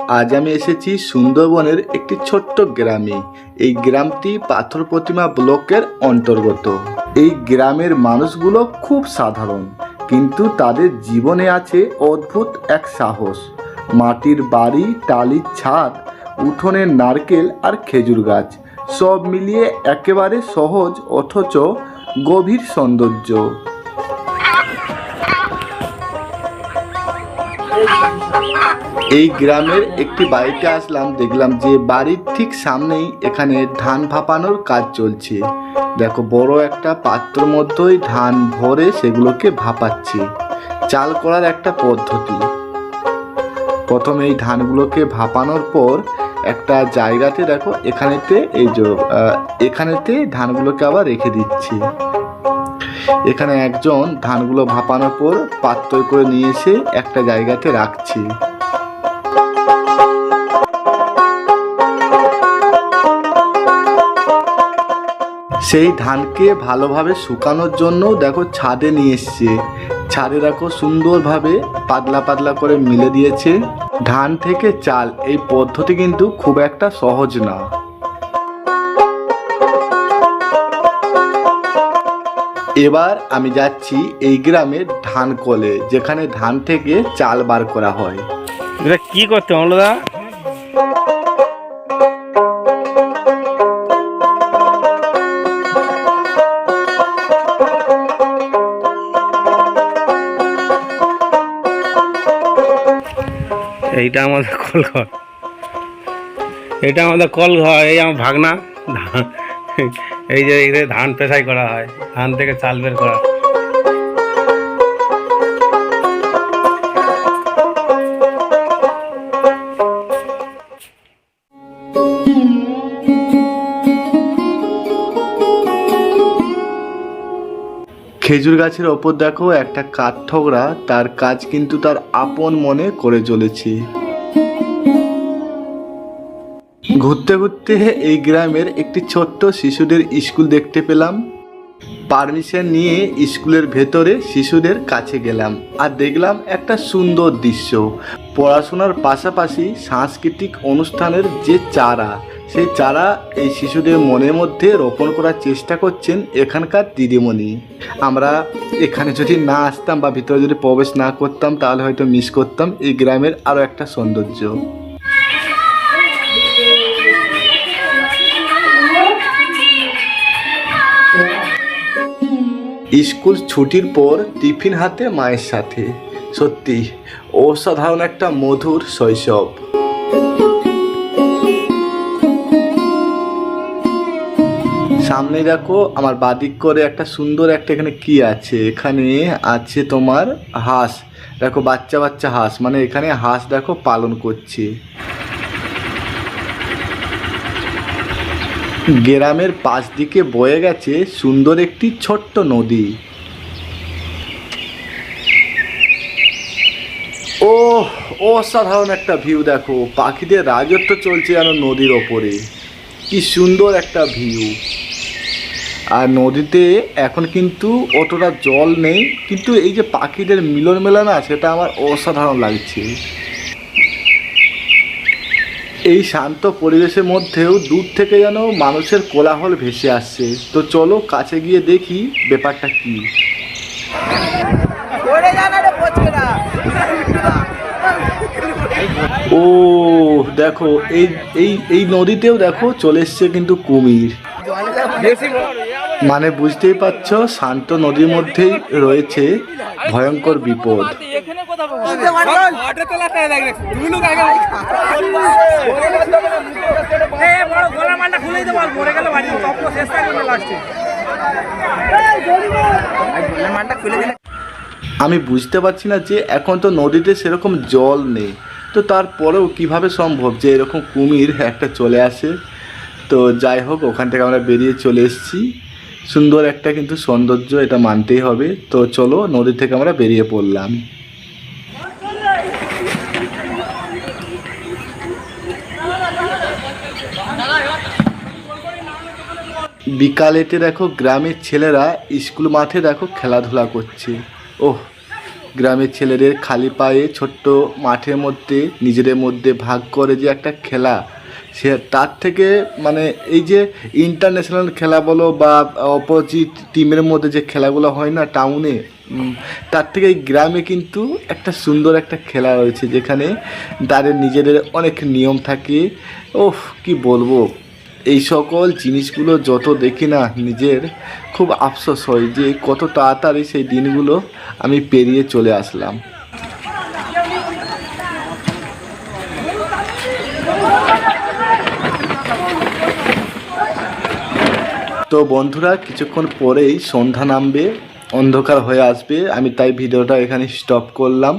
আজ আমি এসেছি সুন্দরবনের একটি ছোট্ট গ্রামে। এই গ্রামটি পাথর প্রতিমা ব্লকের অন্তর্গত। এই গ্রামের মানুষগুলো খুব সাধারণ, কিন্তু তাদের জীবনে আছে অদ্ভুত এক সাহস। মাটির বাড়ি, টালির ছাদ, উঠোনের নারকেল আর খেজুর গাছ, সব মিলিয়ে একেবারে সহজ অথচ গভীর সৌন্দর্য। এই গ্রামের একটি বাড়িতে আসলাম, দেখলাম যে বাড়ির ঠিক সামনেই এখানে ধান ভাপানোর কাজ চলছে। দেখো, বড় একটা পাত্রের মধ্যেই ধান ভরে সেগুলোকে ভাপাচ্ছে। চাল করার একটা পদ্ধতি। প্রথমে এই ধানগুলোকে ভাপানোর পর একটা জায়গাতে দেখো এখানেতে ধানগুলোকে আবার রেখে দিচ্ছি। এখানে একজন ধানগুলো ভাপানোর পর পাত্র করে নিয়ে এসে একটা জায়গাতে রাখছি। সেই ধানকে ভালোভাবে শুকানোর জন্য দেখো ছাদে নিয়ে এসছে। ছাদে দেখো সুন্দরভাবে পাতলা পাতলা করে মিলে দিয়েছে। ধান থেকে চাল, এই পদ্ধতি কিন্তু খুব একটা সহজ না। এবার আমি যাচ্ছি এই গ্রামের ধান কলে, যেখানে ধান থেকে চাল বার করা হয়। এটা কি করতে হলো? এইটা আমাদের কলঘর, এটা আমাদের কলঘর। এই আমার ভাগনা, এই যে ধান পেশাই করা হয়, ধান থেকে চাল বের করা। খেজুর গাছের ওপর দেখো একটা কাঠঠোকরা তার কাজ কিন্তু তার আপন মনে করে চলেছে। ঘুরতে ঘুরতে এই গ্রামের একটি ছোট্ট শিশুদের স্কুল দেখতে পেলাম। পারমিশন নিয়ে স্কুলের ভেতরে শিশুদের কাছে গেলাম আর দেখলাম একটা সুন্দর দৃশ্য। পড়াশোনার পাশাপাশি সাংস্কৃতিক অনুষ্ঠানের যে চারা, সেই চারা এই শিশুদের মনের মধ্যে রোপণ করার চেষ্টা করছেন এখানকার দিদিমণি। আমরা এখানে যদি না আসতাম বা ভিতরে যদি প্রবেশ না করতাম, তাহলে হয়তো মিস করতাম এই গ্রামের আরও একটা সৌন্দর্য। স্কুল ছুটির পর টিফিন হাতে মায়ের সাথে, সত্যি অসাধারণ একটা মধুর শৈশব। সামনে দেখো আমার বাদিক করে একটা সুন্দর একটা এখানে কি আছে, এখানে আছে তোমার হাঁস। দেখো বাচ্চা বাচ্চা হাঁস, মানে এখানে হাঁস দেখো পালন করছে। গ্রামের পাশ দিকে বয়ে গেছে সুন্দর একটি ছোট্ট নদী। ও অসাধারণ একটা ভিউ, দেখো পাখিদের রাজত্ব চলছে যেন নদীর ওপরে। কি সুন্দর একটা ভিউ। আর নদীতে এখন কিন্তু অতটা জল নেই, কিন্তু এই যে পাখিদের মিলন মেলানা, সেটা আমার অসাধারণ লাগছে। এই শান্ত পরিবেশের মধ্যেও দূর থেকে যেন মানুষের কোলাহল ভেসে আসছে। তো চলো কাছে গিয়ে দেখি ব্যাপারটা কি। ও দেখো, এই এই এই নদীতেও দেখো চলে এসছে কিন্তু কুমির। মানে বুঝতেই পারছো, শান্ত নদীর মধ্যেই রয়েছে ভয়ঙ্কর বিপদ। আমি বুঝতে পারছি না যে এখন তো নদীতে সেরকম জল নেই, তো তারপরেও কিভাবে সম্ভব যে এরকম কুমির একটা চলে আসে। তো যাই হোক, ওখান থেকে আমরা বেরিয়ে চলে এসেছি। সুন্দর একটা কিন্তু সৌন্দর্য, এটা মানতেই হবে। তো চলো নদী থেকে আমরা বেরিয়ে পড়লাম। বিকালেতে দেখো গ্রামের ছেলেরা স্কুল মাঠে দেখো খেলাধুলা করছে। ওহ, গ্রামের ছেলেদের খালি পায়ে ছোট্ট মাঠের মধ্যে নিজেদের মধ্যে ভাগ করে যে একটা খেলা, সে তার থেকে মানে এই যে ইন্টারন্যাশনাল খেলা বলো বা অপোজিট টিমের মধ্যে যে খেলাগুলো হয় না টাউনে, তার থেকে এই গ্রামে কিন্তু একটা সুন্দর একটা খেলা রয়েছে, যেখানে তাদের নিজেদের অনেক নিয়ম থাকে। ওহ কি বলবো, এই সকল জিনিসগুলো যত দেখি না নিজের খুব আফসোস হয় যে কত তাড়াতাড়ি সেই দিনগুলো আমি পেরিয়ে চলে আসলাম। তো বন্ধুরা, কিছুক্ষণ পরেই সন্ধ্যা নামবে, অন্ধকার হয়ে আসবে, আমি তাই ভিডিওটা এখানে স্টপ করলাম।